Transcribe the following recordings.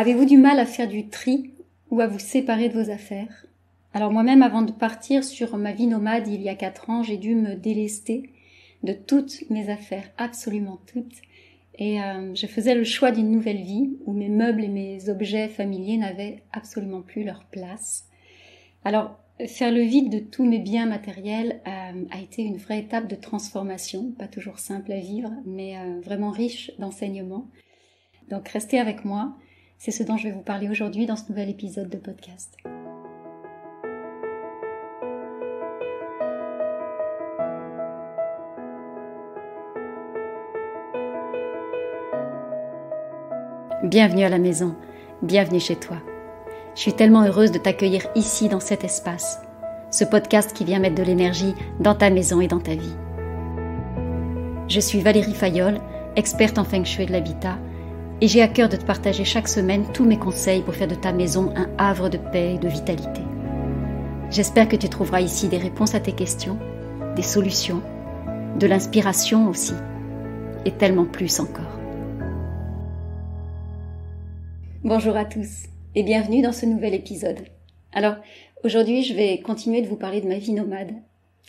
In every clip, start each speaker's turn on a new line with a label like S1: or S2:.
S1: Avez-vous du mal à faire du tri ou à vous séparer de vos affaires? Alors moi-même, avant de partir sur ma vie nomade il y a 4 ans, j'ai dû me délester de toutes mes affaires, absolument toutes. Et je faisais le choix d'une nouvelle vie où mes meubles et mes objets familiers n'avaient absolument plus leur place. Alors, faire le vide de tous mes biens matériels a été une vraie étape de transformation, pas toujours simple à vivre, mais vraiment riche d'enseignements. Donc restez avec moi, c'est ce dont je vais vous parler aujourd'hui dans ce nouvel épisode de podcast. Bienvenue à la maison, bienvenue chez toi. Je suis tellement heureuse de t'accueillir ici dans cet espace, ce podcast qui vient mettre de l'énergie dans ta maison et dans ta vie. Je suis Valérie Fayolle, experte en Feng Shui de l'habitat, et j'ai à cœur de te partager chaque semaine tous mes conseils pour faire de ta maison un havre de paix et de vitalité. J'espère que tu trouveras ici des réponses à tes questions, des solutions, de l'inspiration aussi, et tellement plus encore. Bonjour à tous et bienvenue dans ce nouvel épisode. Alors, aujourd'hui, je vais continuer de vous parler de ma vie nomade.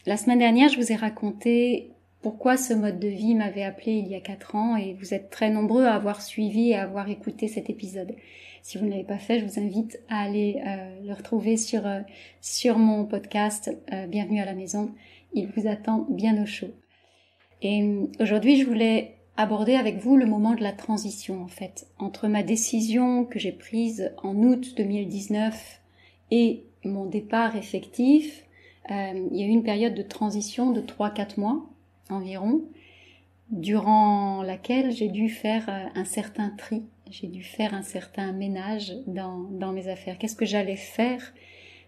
S1: La semaine dernière, je vous ai raconté pourquoi ce mode de vie m'avait appelé il y a 4 ans et vous êtes très nombreux à avoir suivi et à avoir écouté cet épisode. Si vous ne l'avez pas fait, je vous invite à aller le retrouver sur mon podcast Bienvenue à la maison. Il vous attend bien au chaud. Et aujourd'hui, je voulais aborder avec vous le moment de la transition en fait, entre ma décision que j'ai prise en août 2019 et mon départ effectif. Il y a eu une période de transition de 3-4 mois environ, durant laquelle j'ai dû faire un certain tri, j'ai dû faire un certain ménage dans mes affaires. Qu'est-ce que j'allais faire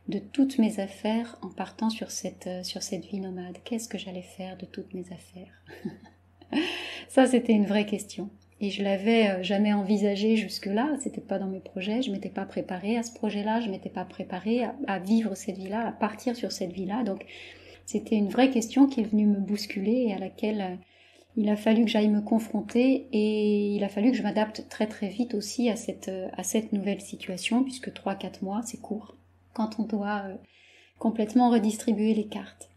S1: de toutes mes affaires en partant sur cette vie nomade? Qu'est-ce que j'allais faire de toutes mes affaires? Ça, c'était une vraie question. Et je l'avais jamais envisagé jusque-là. C'était pas dans mes projets. Je m'étais pas préparée à ce projet-là. Je m'étais pas préparée à vivre cette vie-là, à partir sur cette vie-là. Donc, c'était une vraie question qui est venue me bousculer et à laquelle il a fallu que j'aille me confronter et il a fallu que je m'adapte très très vite aussi à cette nouvelle situation puisque 3-4 mois, c'est court quand on doit complètement redistribuer les cartes.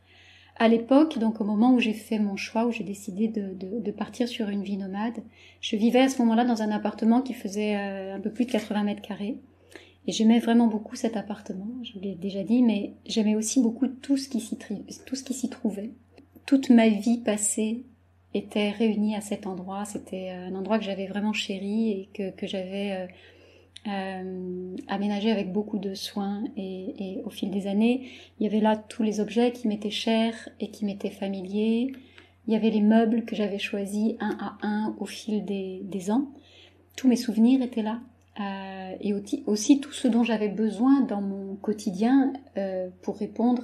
S1: À l'époque, donc au moment où j'ai fait mon choix, où j'ai décidé de partir sur une vie nomade, je vivais à ce moment-là dans un appartement qui faisait un peu plus de 80 mètres carrés. Et j'aimais vraiment beaucoup cet appartement, je vous l'ai déjà dit, mais j'aimais aussi beaucoup tout ce qui s'y trouvait. Toute ma vie passée était réunie à cet endroit. C'était un endroit que j'avais vraiment chéri et que j'avais aménagé avec beaucoup de soin et au fil des années, il y avait là tous les objets qui m'étaient chers et qui m'étaient familiers. Il y avait les meubles que j'avais choisis un à un au fil des ans. Tous mes souvenirs étaient là. Et aussi tout ce dont j'avais besoin dans mon quotidien pour répondre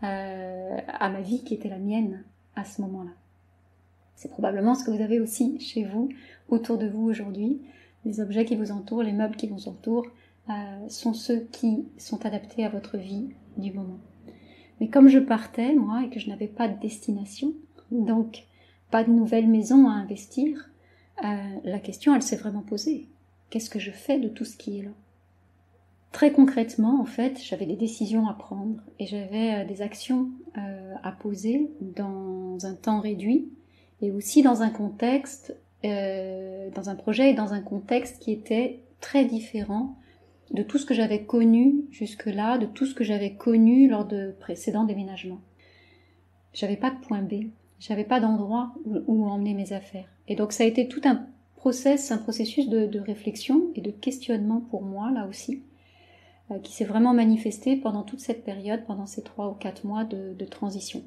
S1: à ma vie qui était la mienne à ce moment-là. C'est probablement ce que vous avez aussi chez vous, autour de vous aujourd'hui. Les objets qui vous entourent, les meubles qui vous entourent sont ceux qui sont adaptés à votre vie du moment. Mais comme je partais, moi, et que je n'avais pas de destination, donc pas de nouvelle maison à investir, la question, elle s'est vraiment posée. Qu'est-ce que je fais de tout ce qui est là? Très concrètement, en fait, j'avais des décisions à prendre et j'avais des actions à poser dans un temps réduit et aussi dans un contexte, dans un projet et dans un contexte qui était très différent de tout ce que j'avais connu jusque-là, de tout ce que j'avais connu lors de précédents déménagements. J'avais pas de point B, j'avais pas d'endroit où emmener mes affaires. Et donc ça a été tout un processus de réflexion et de questionnement pour moi, là aussi, qui s'est vraiment manifesté pendant toute cette période, pendant ces 3 ou 4 mois de transition.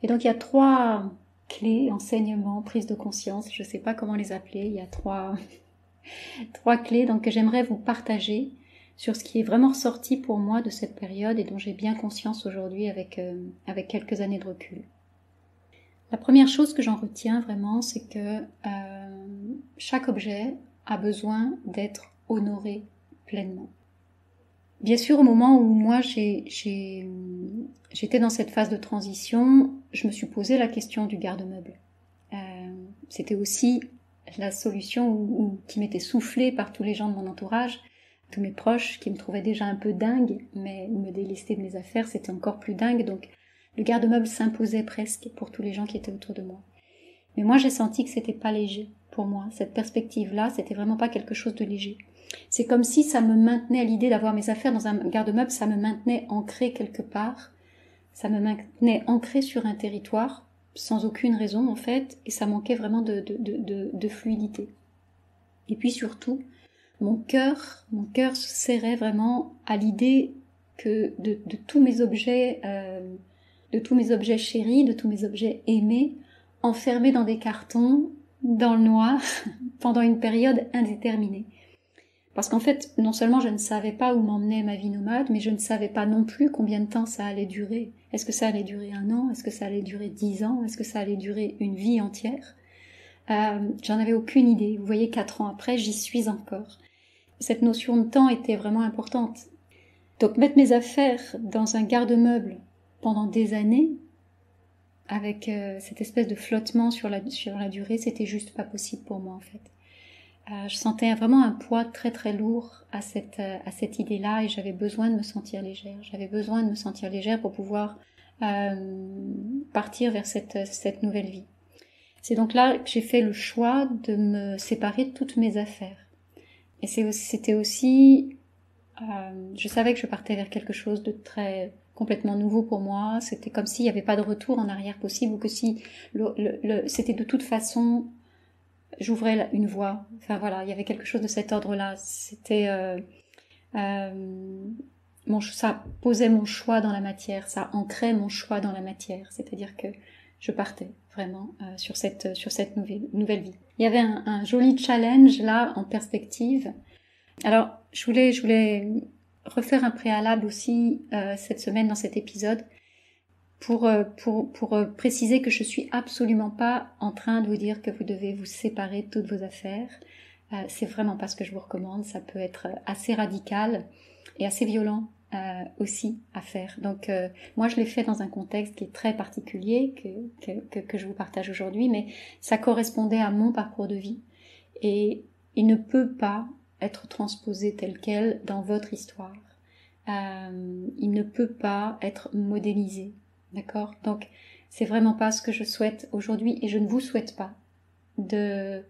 S1: Et donc il y a 3 clés, enseignements, prise de conscience, je ne sais pas comment les appeler, il y a 3 clés donc, que j'aimerais vous partager sur ce qui est vraiment ressorti pour moi de cette période et dont j'ai bien conscience aujourd'hui avec quelques années de recul. La première chose que j'en retiens vraiment, c'est que chaque objet a besoin d'être honoré pleinement. Bien sûr, au moment où moi j'étais dans cette phase de transition, je me suis posé la question du garde-meuble. C'était aussi la solution ou qui m'était soufflée par tous les gens de mon entourage, tous mes proches qui me trouvaient déjà un peu dingue, mais me délester de mes affaires, c'était encore plus dingue. Donc le garde-meuble s'imposait presque pour tous les gens qui étaient autour de moi. Mais moi, j'ai senti que c'était pas léger pour moi. Cette perspective-là, c'était vraiment pas quelque chose de léger. C'est comme si ça me maintenait à l'idée d'avoir mes affaires dans un garde-meuble, ça me maintenait ancrée quelque part. Ça me maintenait ancrée sur un territoire, sans aucune raison en fait, et ça manquait vraiment de fluidité. Et puis surtout, mon cœur se serrait vraiment à l'idée que de tous mes objets, chéris, de tous mes objets aimés, enfermés dans des cartons, dans le noir, pendant une période indéterminée. Parce qu'en fait, non seulement je ne savais pas où m'emmenait ma vie nomade, mais je ne savais pas non plus combien de temps ça allait durer. Est-ce que ça allait durer 1 an? Est-ce que ça allait durer 10 ans? Est-ce que ça allait durer une vie entière? J'en avais aucune idée. Vous voyez, 4 ans après, j'y suis encore. Cette notion de temps était vraiment importante. Donc mettre mes affaires dans un garde-meuble pendant des années, avec cette espèce de flottement sur la durée, c'était juste pas possible pour moi en fait. Je sentais vraiment un poids très très lourd à cette idée-là et j'avais besoin de me sentir légère. J'avais besoin de me sentir légère pour pouvoir partir vers cette nouvelle vie. C'est donc là que j'ai fait le choix de me séparer de toutes mes affaires. Et c'était aussi je savais que je partais vers quelque chose de très complètement nouveau pour moi. C'était comme s'il n'y avait pas de retour en arrière possible ou que si c'était de toute façon j'ouvrais une voie. Enfin voilà, il y avait quelque chose de cet ordre-là. C'était ça posait mon choix dans la matière, ça ancrait mon choix dans la matière. C'est-à-dire que je partais vraiment sur cette nouvelle vie. Il y avait un joli challenge là en perspective. Alors je voulais refaire un préalable aussi cette semaine dans cet épisode. Pour préciser que je suis absolument pas en train de vous dire que vous devez vous séparer de toutes vos affaires. C'est vraiment pas ce que je vous recommande. Ça peut être assez radical et assez violent aussi à faire. Donc moi je l'ai fait dans un contexte qui est très particulier que je vous partage aujourd'hui, mais ça correspondait à mon parcours de vie et il ne peut pas être transposé tel quel dans votre histoire. Il ne peut pas être modélisé. D'accord? Donc, c'est vraiment pas ce que je souhaite aujourd'hui et je ne vous souhaite pas de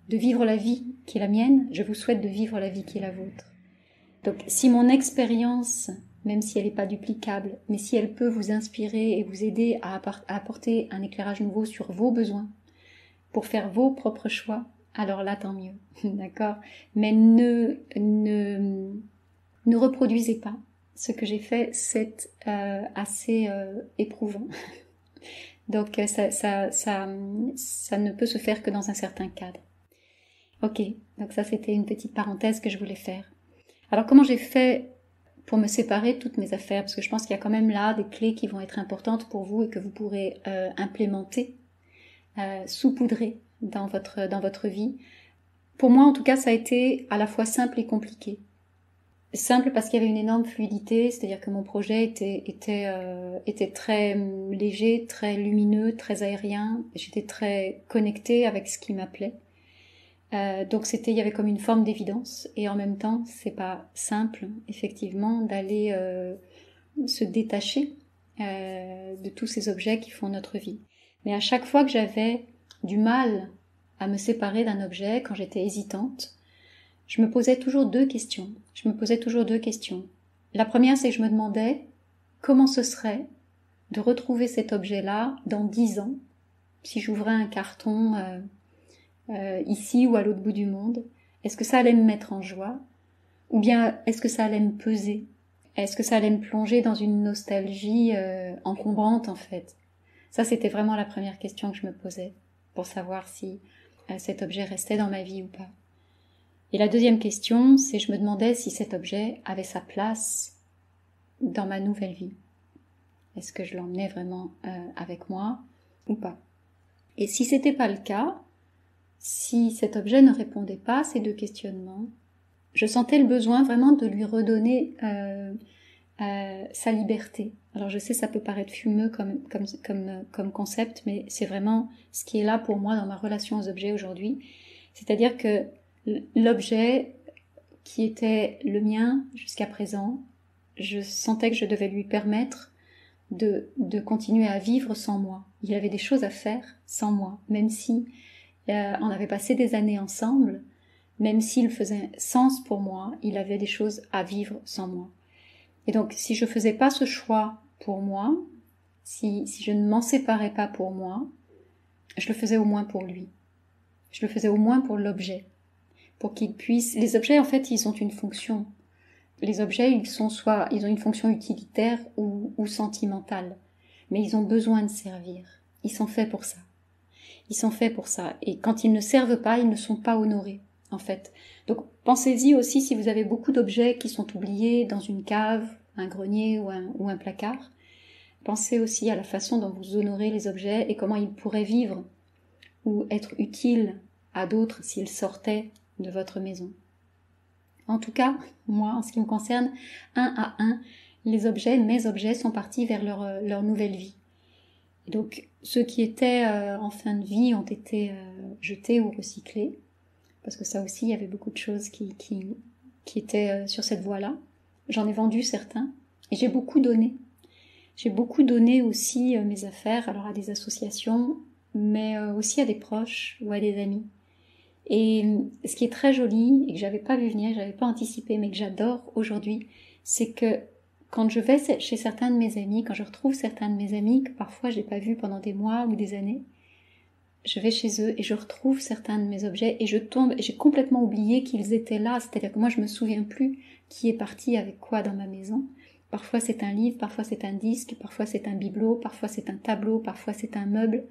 S1: vivre la vie qui est la mienne. Je vous souhaite de vivre la vie qui est la vôtre. Donc, si mon expérience, même si elle n'est pas duplicable, mais si elle peut vous inspirer et vous aider à apporter un éclairage nouveau sur vos besoins, pour faire vos propres choix, alors là, tant mieux. D'accord? Mais ne reproduisez pas. Ce que j'ai fait, c'est assez éprouvant. Donc ça ne peut se faire que dans un certain cadre. Ok, donc ça c'était une petite parenthèse que je voulais faire. Alors comment j'ai fait pour me séparer de toutes mes affaires? Parce que je pense qu'il y a quand même là des clés qui vont être importantes pour vous et que vous pourrez implémenter, saupoudrer dans votre vie. Pour moi en tout cas ça a été à la fois simple et compliqué. Simple parce qu'il y avait une énorme fluidité, c'est-à-dire que mon projet était très léger, très lumineux, très aérien. J'étais très connectée avec ce qui m'appelait. Donc il y avait comme une forme d'évidence. Et en même temps, c'est pas simple, effectivement, d'aller se détacher de tous ces objets qui font notre vie. Mais à chaque fois que j'avais du mal à me séparer d'un objet, quand j'étais hésitante, je me posais toujours deux questions. La première, c'est que je me demandais comment ce serait de retrouver cet objet-là dans 10 ans, si j'ouvrais un carton ici ou à l'autre bout du monde. Est-ce que ça allait me mettre en joie? Ou bien est-ce que ça allait me peser? Est-ce que ça allait me plonger dans une nostalgie encombrante en fait? Ça, c'était vraiment la première question que je me posais pour savoir si cet objet restait dans ma vie ou pas. Et la deuxième question, c'est je me demandais si cet objet avait sa place dans ma nouvelle vie. Est-ce que je l'emmenais vraiment avec moi ou pas? Et si c'était pas le cas, si cet objet ne répondait pas à ces deux questionnements, je sentais le besoin vraiment de lui redonner sa liberté. Alors je sais, ça peut paraître fumeux comme concept, mais c'est vraiment ce qui est là pour moi dans ma relation aux objets aujourd'hui. C'est-à-dire que l'objet qui était le mien jusqu'à présent, je sentais que je devais lui permettre de continuer à vivre sans moi. Il y avait des choses à faire sans moi, même si on avait passé des années ensemble, même s'il faisait sens pour moi, il avait des choses à vivre sans moi. Et donc, si je faisais pas ce choix pour moi, si je ne m'en séparais pas pour moi, je le faisais au moins pour lui. Je le faisais au moins pour l'objet. Pour qu'il puisse... Les objets, en fait, ils ont une fonction. Les objets, ils ont une fonction utilitaire ou sentimentale. Mais ils ont besoin de servir. Ils sont faits pour ça. Ils sont faits pour ça. Et quand ils ne servent pas, ils ne sont pas honorés, en fait. Donc, pensez-y aussi si vous avez beaucoup d'objets qui sont oubliés dans une cave, un grenier ou un placard. Pensez aussi à la façon dont vous honorez les objets et comment ils pourraient vivre ou être utiles à d'autres s'ils sortaient de votre maison. En tout cas, moi, en ce qui me concerne, un à un, mes objets sont partis vers leur nouvelle vie. Et donc, ceux qui étaient en fin de vie ont été jetés ou recyclés, parce que ça aussi, il y avait beaucoup de choses qui étaient sur cette voie-là. J'en ai vendu certains, et j'ai beaucoup donné. J'ai beaucoup donné aussi mes affaires, alors à des associations, mais aussi à des proches ou à des amis. Et ce qui est très joli, et que j'avais pas vu venir, j'avais pas anticipé, mais que j'adore aujourd'hui, c'est que quand je vais chez certains de mes amis, quand je retrouve certains de mes amis que parfois j'ai pas vus pendant des mois ou des années, je vais chez eux et je retrouve certains de mes objets et et j'ai complètement oublié qu'ils étaient là. C'est-à-dire que moi je me souviens plus qui est parti avec quoi dans ma maison. Parfois c'est un livre, parfois c'est un disque, parfois c'est un bibelot, parfois c'est un tableau, parfois c'est un meuble.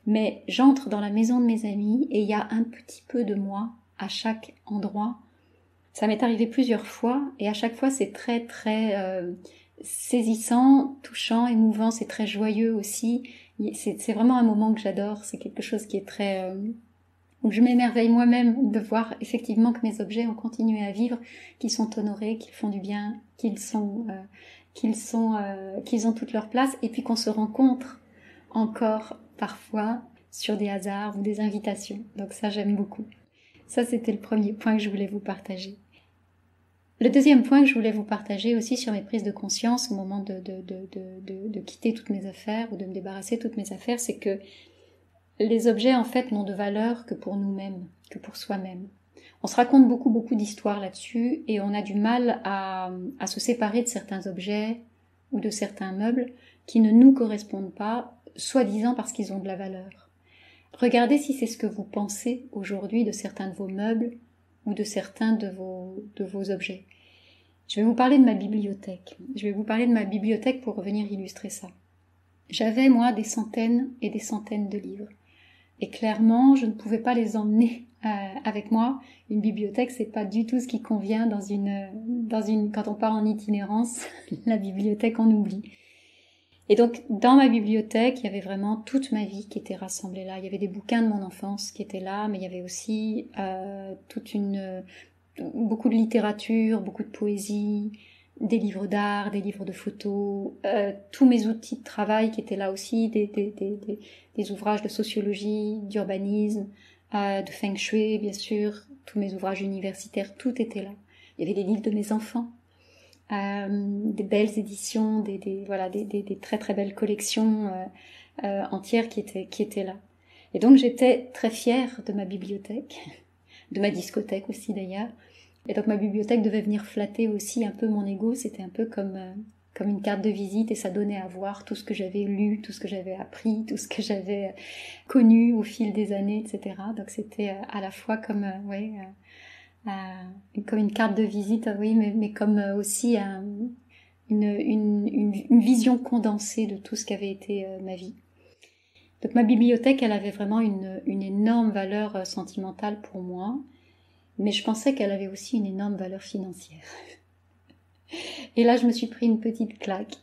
S1: Mais j'entre dans la maison de mes amis et il y a un petit peu de moi à chaque endroit. Ça m'est arrivé plusieurs fois et à chaque fois c'est très très saisissant, touchant, émouvant, c'est très joyeux aussi. C'est vraiment un moment que j'adore, c'est quelque chose qui est très... où je m'émerveille moi-même de voir effectivement que mes objets ont continué à vivre, qu'ils sont honorés, qu'ils font du bien, qu'ils ont toute leur place et puis qu'on se rencontre encore parfois sur des hasards ou des invitations. Donc ça, j'aime beaucoup. Ça, c'était le premier point que je voulais vous partager. Le deuxième point que je voulais vous partager aussi sur mes prises de conscience au moment de quitter toutes mes affaires ou de me débarrasser de toutes mes affaires, c'est que les objets, en fait, n'ont de valeur que pour nous-mêmes, que pour soi-même. On se raconte beaucoup d'histoires là-dessus et on a du mal à se séparer de certains objets ou de certains meubles qui ne nous correspondent pas, soi-disant parce qu'ils ont de la valeur. Regardez si c'est ce que vous pensez aujourd'hui de certains de vos meubles ou de certains de vos objets. Je vais vous parler de ma bibliothèque. Je vais vous parler de ma bibliothèque pour revenir illustrer ça. J'avais, moi, des centaines et des centaines de livres. Et clairement, je ne pouvais pas les emmener avec moi. Une bibliothèque, c'est pas du tout ce qui convient quand on part en itinérance. La bibliothèque, on oublie. Et donc, dans ma bibliothèque, il y avait vraiment toute ma vie qui était rassemblée là. Il y avait des bouquins de mon enfance qui étaient là, mais il y avait aussi beaucoup de littérature, beaucoup de poésie, des livres d'art, des livres de photos, tous mes outils de travail qui étaient là aussi, des ouvrages de sociologie, d'urbanisme, de feng shui, bien sûr, tous mes ouvrages universitaires, tout était là. Il y avait des livres de mes enfants. Des belles éditions, des très très belles collections entières qui étaient là. Et donc j'étais très fière de ma bibliothèque, de ma discothèque aussi d'ailleurs. Et donc ma bibliothèque devait venir flatter aussi un peu mon ego. C'était un peu comme une carte de visite et ça donnait à voir tout ce que j'avais lu, tout ce que j'avais appris, tout ce que j'avais connu au fil des années, etc. Donc c'était à la fois comme comme une carte de visite, oui, mais comme aussi une vision condensée de tout ce qu'avait été ma vie. Donc ma bibliothèque, elle avait vraiment une énorme valeur sentimentale pour moi, mais je pensais qu'elle avait aussi une énorme valeur financière. Et là, je me suis pris une petite claque.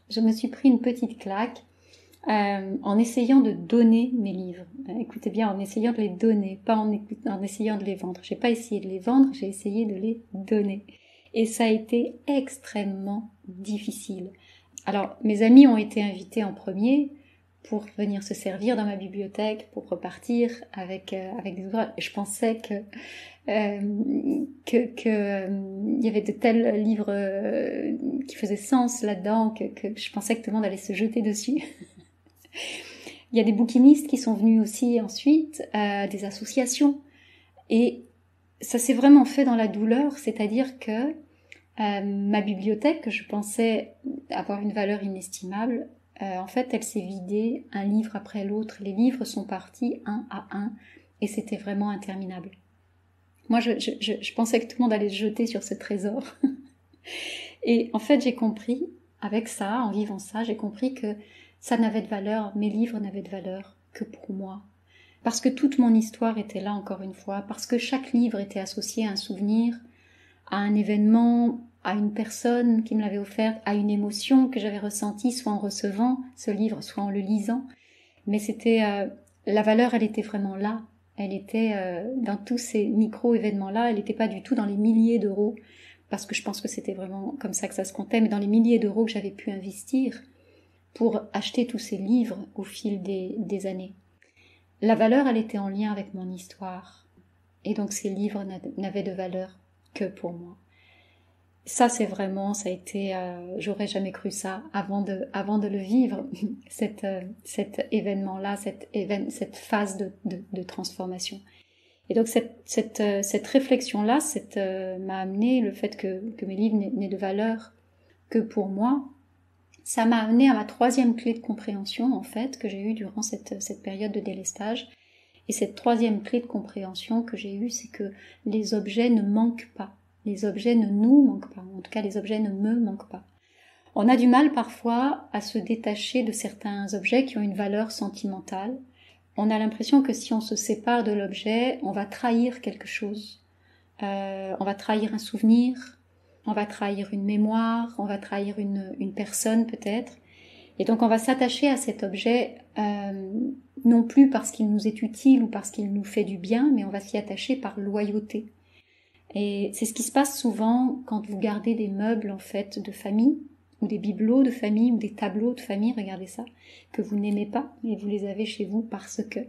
S1: En essayant de donner mes livres. Écoutez bien, en essayant de les donner, pas en essayant de les vendre. J'ai pas essayé de les vendre, j'ai essayé de les donner. Et ça a été extrêmement difficile. Alors, mes amis ont été invités en premier pour venir se servir dans ma bibliothèque, pour repartir avec des ouvrages. Je pensais que y avait de tels livres qui faisaient sens là-dedans que je pensais que tout le monde allait se jeter dessus. Il y a des bouquinistes qui sont venus aussi ensuite, des associations. Et ça s'est vraiment fait dans la douleur, c'est-à-dire que ma bibliothèque, que je pensais avoir une valeur inestimable, en fait, elle s'est vidée un livre après l'autre. Les livres sont partis un à un et c'était vraiment interminable. Moi, je pensais que tout le monde allait se jeter sur ce trésor. Et en fait, j'ai compris, avec ça, en vivant ça, j'ai compris que ça n'avait de valeur, mes livres n'avaient de valeur que pour moi. Parce que toute mon histoire était là, encore une fois, parce que chaque livre était associé à un souvenir, à un événement, à une personne qui me l'avait offert, à une émotion que j'avais ressentie, soit en recevant ce livre, soit en le lisant. Mais c'était la valeur, elle était vraiment là. Elle était dans tous ces micro-événements-là. Elle n'était pas du tout dans les milliers d'euros, parce que je pense que c'était vraiment comme ça que ça se comptait, mais dans les milliers d'euros que j'avais pu investir pour acheter tous ces livres au fil des années. La valeur, elle était en lien avec mon histoire. Et donc ces livres n'avaient de valeur que pour moi. Ça, c'est vraiment, ça a été, j'aurais jamais cru ça avant de le vivre, cet événement-là, cette phase de transformation. Et donc cette réflexion-là, m'a amené le fait que mes livres n'aient de valeur que pour moi. Ça m'a amené à ma troisième clé de compréhension, en fait, que j'ai eue durant cette période de délestage. Et cette troisième clé de compréhension que j'ai eue, c'est que les objets ne manquent pas. Les objets ne nous manquent pas. En tout cas, les objets ne me manquent pas. On a du mal parfois à se détacher de certains objets qui ont une valeur sentimentale. On a l'impression que si on se sépare de l'objet, on va trahir quelque chose. On va trahir un souvenir, on va trahir une mémoire, on va trahir une personne peut-être. Et donc on va s'attacher à cet objet non plus parce qu'il nous est utile ou parce qu'il nous fait du bien, mais on va s'y attacher par loyauté. Et c'est ce qui se passe souvent quand vous gardez des meubles en fait de famille, ou des bibelots de famille, ou des tableaux de famille, regardez ça, que vous n'aimez pas, et vous les avez chez vous parce que.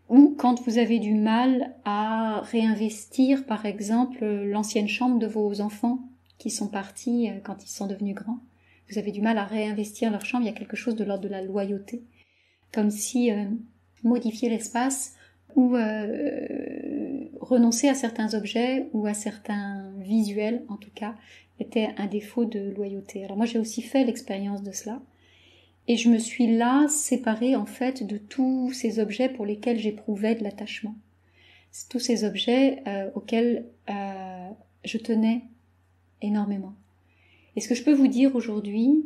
S1: Ou quand vous avez du mal à réinvestir, par exemple, l'ancienne chambre de vos enfants qui sont partis quand ils sont devenus grands. Vous avez du mal à réinvestir leur chambre, il y a quelque chose de l'ordre de la loyauté. Comme si modifier l'espace ou renoncer à certains objets ou à certains visuels, en tout cas, était un défaut de loyauté. Alors moi, j'ai aussi fait l'expérience de cela. Et je me suis là séparée, en fait, de tous ces objets pour lesquels j'éprouvais de l'attachement. Tous ces objets auxquels je tenais énormément. Et ce que je peux vous dire aujourd'hui,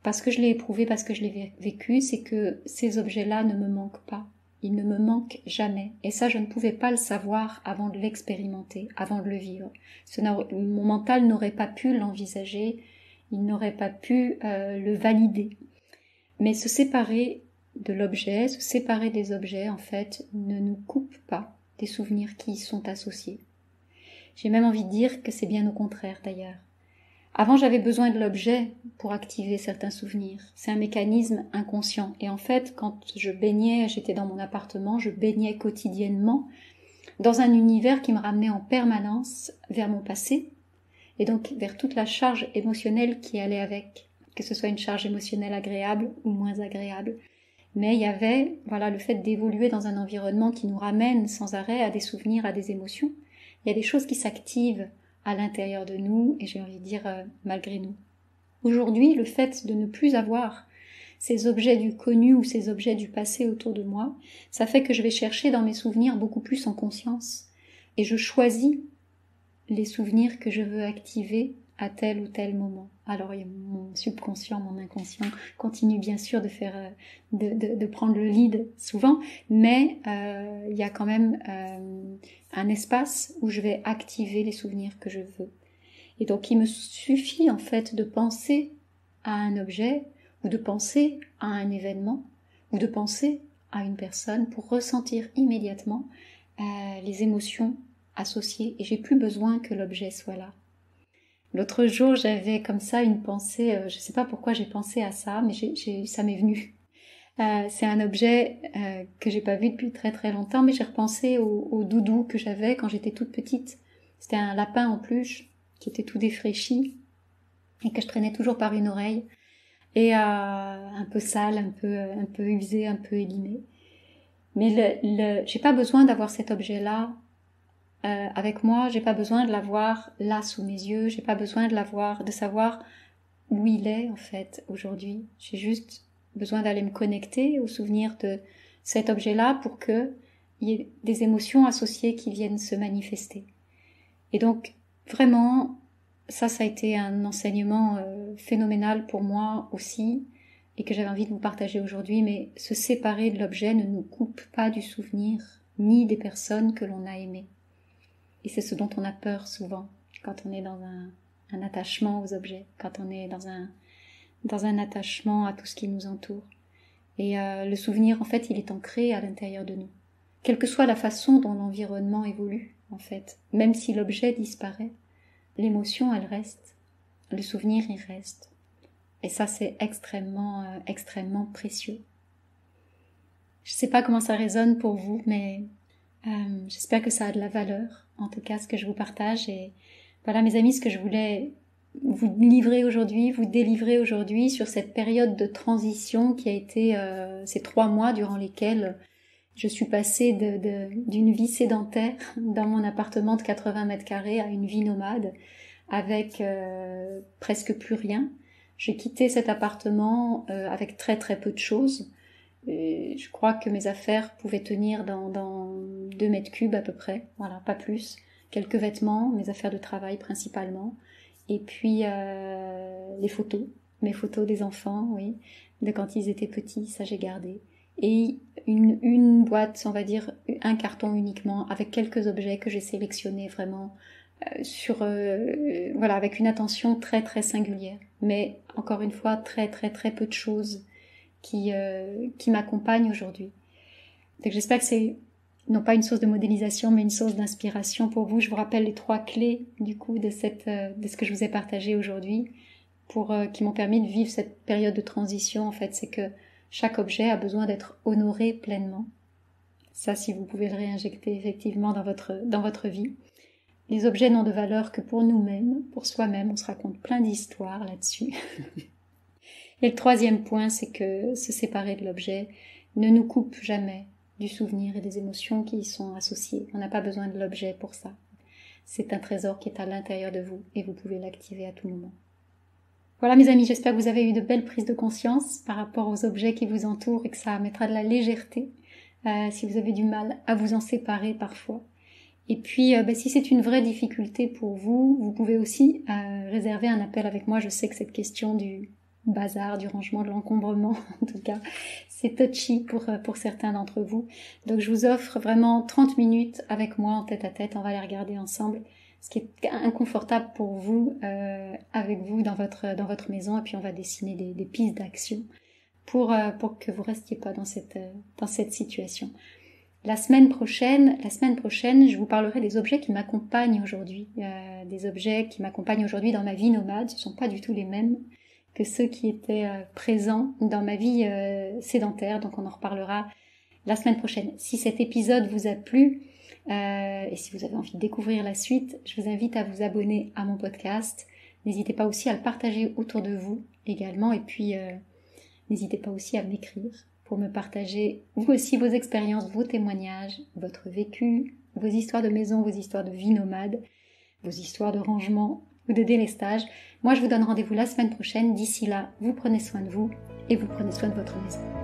S1: parce que je l'ai éprouvé, parce que je l'ai vécu, c'est que ces objets-là ne me manquent pas. Ils ne me manquent jamais. Et ça, je ne pouvais pas le savoir avant de l'expérimenter, avant de le vivre. Mon mental n'aurait pas pu l'envisager, il n'aurait pas pu le valider. Mais se séparer de l'objet, se séparer des objets, en fait, ne nous coupe pas des souvenirs qui y sont associés. J'ai même envie de dire que c'est bien au contraire, d'ailleurs. Avant, j'avais besoin de l'objet pour activer certains souvenirs. C'est un mécanisme inconscient. Et en fait, quand je baignais, j'étais dans mon appartement, je baignais quotidiennement dans un univers qui me ramenait en permanence vers mon passé, et donc vers toute la charge émotionnelle qui allait avec, que ce soit une charge émotionnelle agréable ou moins agréable. Mais il y avait, voilà, le fait d'évoluer dans un environnement qui nous ramène sans arrêt à des souvenirs, à des émotions. Il y a des choses qui s'activent à l'intérieur de nous, et j'ai envie de dire malgré nous. Aujourd'hui, le fait de ne plus avoir ces objets du connu ou ces objets du passé autour de moi, ça fait que je vais chercher dans mes souvenirs beaucoup plus en conscience, et je choisis les souvenirs que je veux activer à tel ou tel moment. Alors mon subconscient, mon inconscient continue bien sûr de faire, de prendre le lead souvent, mais il y a quand même un espace où je vais activer les souvenirs que je veux. Et donc il me suffit en fait de penser à un objet, ou de penser à un événement, ou de penser à une personne pour ressentir immédiatement les émotions associées, et j'ai plus besoin que l'objet soit là. L'autre jour, j'avais comme ça une pensée, je ne sais pas pourquoi j'ai pensé à ça, mais ça m'est venu. C'est un objet que j'ai pas vu depuis très très longtemps, mais j'ai repensé au doudou que j'avais quand j'étais toute petite. C'était un lapin en peluche qui était tout défraîchi et que je traînais toujours par une oreille et un peu sale, un peu usé, un peu élimé. Mais j'ai pas besoin d'avoir cet objet-là avec moi, j'ai pas besoin de l'avoir là sous mes yeux, j'ai pas besoin de savoir où il est en fait aujourd'hui. J'ai juste besoin d'aller me connecter au souvenir de cet objet-là pour que il y ait des émotions associées qui viennent se manifester. Et donc vraiment, ça a été un enseignement phénoménal pour moi aussi et que j'avais envie de vous partager aujourd'hui. Mais se séparer de l'objet ne nous coupe pas du souvenir ni des personnes que l'on a aimées. Et c'est ce dont on a peur souvent quand on est dans un attachement aux objets, quand on est dans un attachement à tout ce qui nous entoure. Et le souvenir, en fait, il est ancré à l'intérieur de nous. Quelle que soit la façon dont l'environnement évolue, en fait, même si l'objet disparaît, l'émotion, elle reste. Le souvenir, il reste. Et ça, c'est extrêmement, extrêmement précieux. Je ne sais pas comment ça résonne pour vous, mais j'espère que ça a de la valeur, en tout cas ce que je vous partage. Et voilà mes amis, ce que je voulais vous livrer aujourd'hui, vous délivrer aujourd'hui sur cette période de transition qui a été ces 3 mois durant lesquels je suis passée d'une vie sédentaire dans mon appartement de 80 mètres carrés à une vie nomade avec presque plus rien. J'ai quitté cet appartement avec très très peu de choses. Et je crois que mes affaires pouvaient tenir dans 2 mètres cubes à peu près, voilà, pas plus. Quelques vêtements, mes affaires de travail principalement. Et puis les photos, mes photos des enfants, oui, de quand ils étaient petits, ça j'ai gardé. Et une boîte, on va dire un carton uniquement, avec quelques objets que j'ai sélectionnés vraiment voilà, avec une attention très très singulière. Mais encore une fois, très très très peu de choses qui m'accompagnent aujourd'hui. Donc j'espère que c'est non pas une source de modélisation, mais une source d'inspiration pour vous. Je vous rappelle les 3 clés du coup de ce que je vous ai partagé aujourd'hui, qui m'ont permis de vivre cette période de transition. En fait, c'est que chaque objet a besoin d'être honoré pleinement. Ça, si vous pouvez le réinjecter effectivement dans votre vie. Les objets n'ont de valeur que pour nous-mêmes, pour soi-même. On se raconte plein d'histoires là-dessus. Et le 3e point, c'est que se séparer de l'objet ne nous coupe jamais du souvenir et des émotions qui y sont associées. On n'a pas besoin de l'objet pour ça. C'est un trésor qui est à l'intérieur de vous et vous pouvez l'activer à tout moment. Voilà mes amis, j'espère que vous avez eu de belles prises de conscience par rapport aux objets qui vous entourent et que ça mettra de la légèreté si vous avez du mal à vous en séparer parfois. Et puis, si c'est une vraie difficulté pour vous, vous pouvez aussi réserver un appel avec moi. Je sais que cette question du bazar, du rangement, de l'encombrement, en tout cas, c'est touchy pour certains d'entre vous. Donc, je vous offre vraiment 30 minutes avec moi en tête à tête. On va les regarder ensemble. Ce qui est inconfortable pour vous, avec vous dans votre maison. Et puis, on va dessiner des pistes d'action pour que vous restiez pas dans cette situation. La semaine prochaine, je vous parlerai des objets qui m'accompagnent aujourd'hui. Des objets qui m'accompagnent aujourd'hui dans ma vie nomade. Ce ne sont pas du tout les mêmes que ceux qui étaient présents dans ma vie sédentaire. Donc on en reparlera la semaine prochaine. Si cet épisode vous a plu et si vous avez envie de découvrir la suite, je vous invite à vous abonner à mon podcast. N'hésitez pas aussi à le partager autour de vous également. Et puis n'hésitez pas aussi à m'écrire pour me partager vous aussi vos expériences, vos témoignages, votre vécu, vos histoires de maison, vos histoires de vie nomade, vos histoires de rangement ou de délestage. Moi, je vous donne rendez-vous la semaine prochaine. D'ici là, vous prenez soin de vous et vous prenez soin de votre maison.